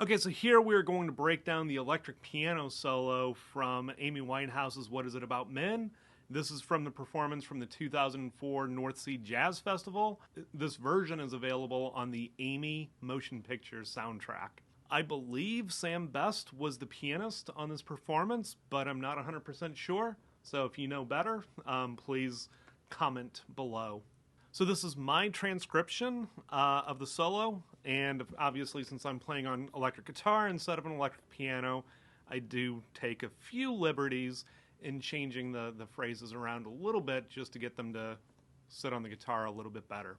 Okay, so here we're going to break down the electric piano solo from Amy Winehouse's What Is It About Men? This is from the performance from the 2004 North Sea Jazz Festival. This version is available on the Amy Motion Pictures soundtrack. I believe Sam Best was the pianist on this performance, but I'm not 100% sure. So if you know better, please comment below. So this is my transcription of the solo, and obviously since I'm playing on electric guitar instead of an electric piano, I do take a few liberties in changing the phrases around a little bit just to get them to sit on the guitar a little bit better.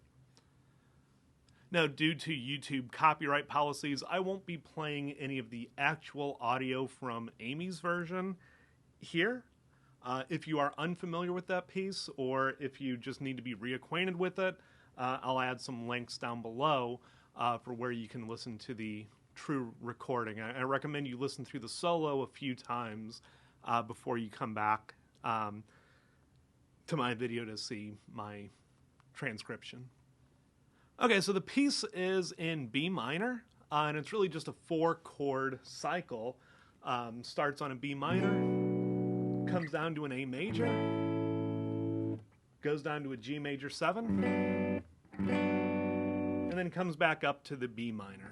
Now, due to YouTube copyright policies, I won't be playing any of the actual audio from Amy's version here. If you are unfamiliar with that piece, or if you just need to be reacquainted with it, I'll add some links down below for where you can listen to the true recording. I recommend you listen through the solo a few times before you come back to my video to see my transcription. Okay, so the piece is in B minor, and it's really just a 4-chord cycle. Starts on a B minor, comes down to an A major, goes down to a G major 7, and then comes back up to the B minor.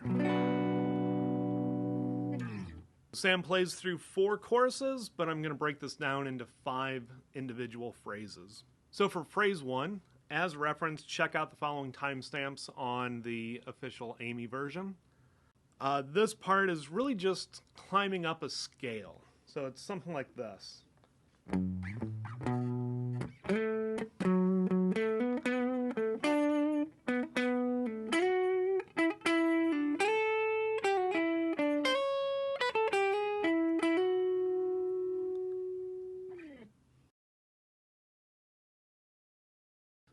Sam plays through 4 choruses, but I'm going to break this down into 5 individual phrases. So for phrase 1, as referenced, check out the following timestamps on the official Amy version. This part is really just climbing up a scale. So it's something like this.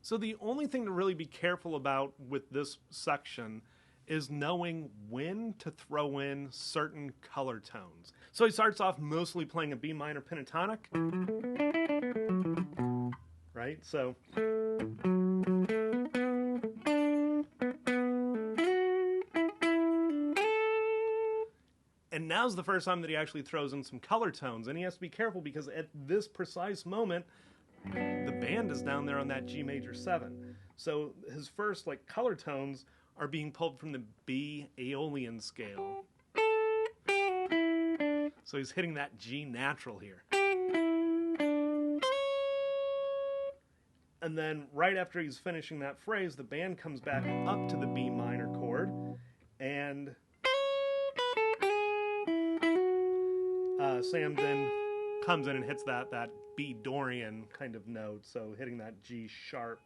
So the only thing to really be careful about with this section is knowing when to throw in certain color tones. So he starts off mostly playing a B minor pentatonic, right? So and now's the first time that he actually throws in some color tones, and he has to be careful because at this precise moment the band is down there on that G major 7. So his first color tones are being pulled from the B Aeolian scale. So he's hitting that G natural here. And then right after he's finishing that phrase, the band comes back up to the B minor chord, and Sam then comes in and hits that B Dorian kind of note, so hitting that G sharp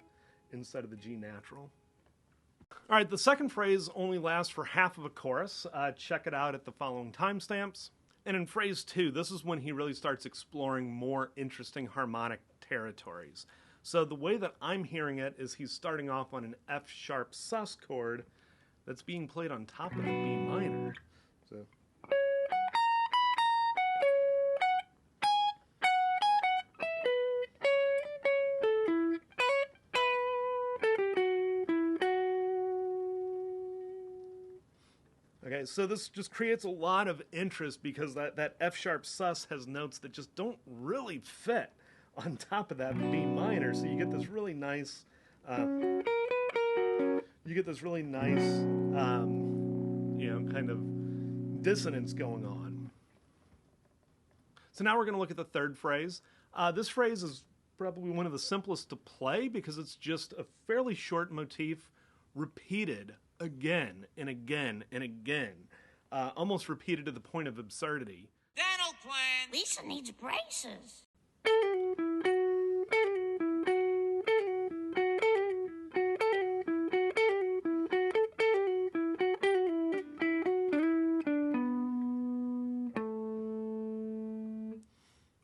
instead of the G natural. All right, the second phrase only lasts for half of a chorus. Check it out at the following timestamps. And in phrase 2, this is when he really starts exploring more interesting harmonic territories. So the way that I'm hearing it is he's starting off on an F sharp sus chord that's being played on top of the B minor. So so this just creates a lot of interest because that F sharp sus has notes that just don't really fit on top of that B minor. So you get this really nice, kind of dissonance going on. So now we're going to look at the third phrase. This phrase is probably one of the simplest to play because it's just a fairly short motif repeated again and again and again, almost repeated to the point of absurdity. Dental plan. Lisa needs braces.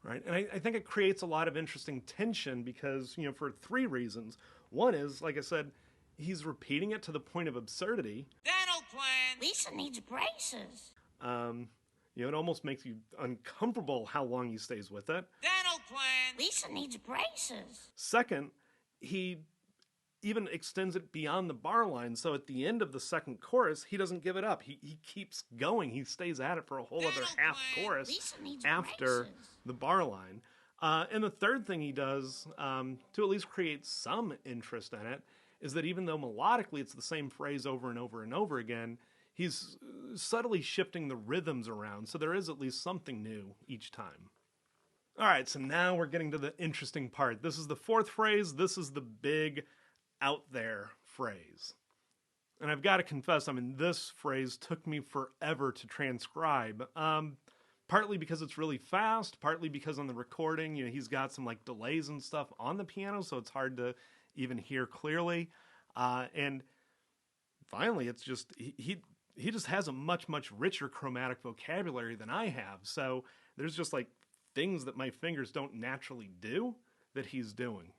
Right, and I think it creates a lot of interesting tension because, for three reasons. One is, like I said, he's repeating it to the point of absurdity. Dental plan. Lisa needs braces. It almost makes you uncomfortable how long he stays with it. Dental plan. Lisa needs braces. Second, he even extends it beyond the bar line, so at the end of the second chorus, he doesn't give it up. He keeps going. He stays at it for a whole other half chorus after the bar line. And the third thing he does, to at least create some interest in it, is that even though melodically it's the same phrase over and over and over again, he's subtly shifting the rhythms around, so there is at least something new each time. All right, so now we're getting to the interesting part. This is the fourth phrase. This is the big out there phrase. And I've got to confess, this phrase took me forever to transcribe. Partly because it's really fast, partly because on the recording, he's got some delays and stuff on the piano, so it's hard to even hear clearly. And finally, it's just, he just has a much, much richer chromatic vocabulary than I have. So there's just things that my fingers don't naturally do that he's doing.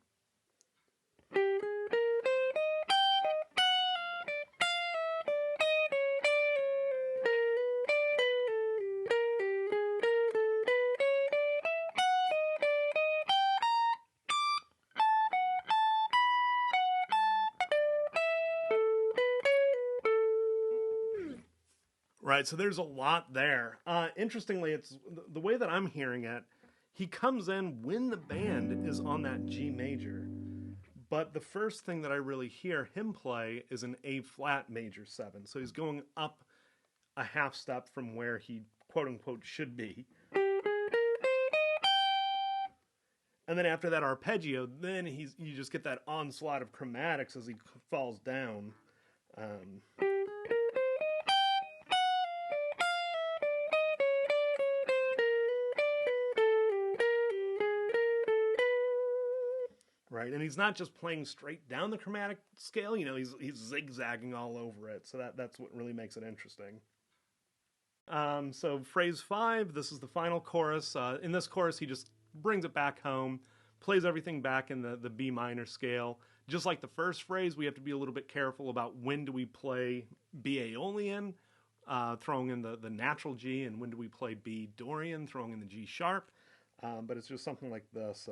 Right, so there's a lot there. Interestingly, it's the way that I'm hearing it, he comes in when the band is on that G major, but the first thing that I really hear him play is an A flat major 7. So he's going up a half step from where he quote unquote should be. And then after that arpeggio, then you just get that onslaught of chromatics as he falls down. Right, and he's not just playing straight down the chromatic scale, he's zigzagging all over it, so that's what really makes it interesting. So phrase 5, this is the final chorus. In this chorus, he just brings it back home, plays everything back in the B minor scale. Just like the first phrase, we have to be a little bit careful about when do we play B Aeolian, throwing in the natural G, and when do we play B Dorian, throwing in the G sharp. But it's just something like this.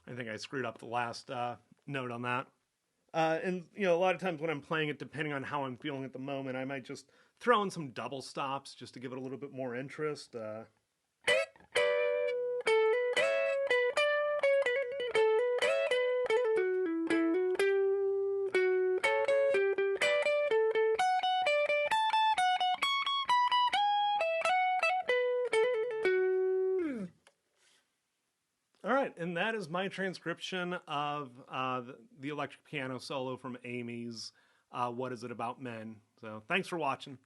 I think I screwed up the last note on that. And, a lot of times when I'm playing it, depending on how I'm feeling at the moment, I might just throw in some double stops just to give it a little bit more interest. All right, and that is my transcription of the electric piano solo from Amy's What Is It About Men? So thanks for watching.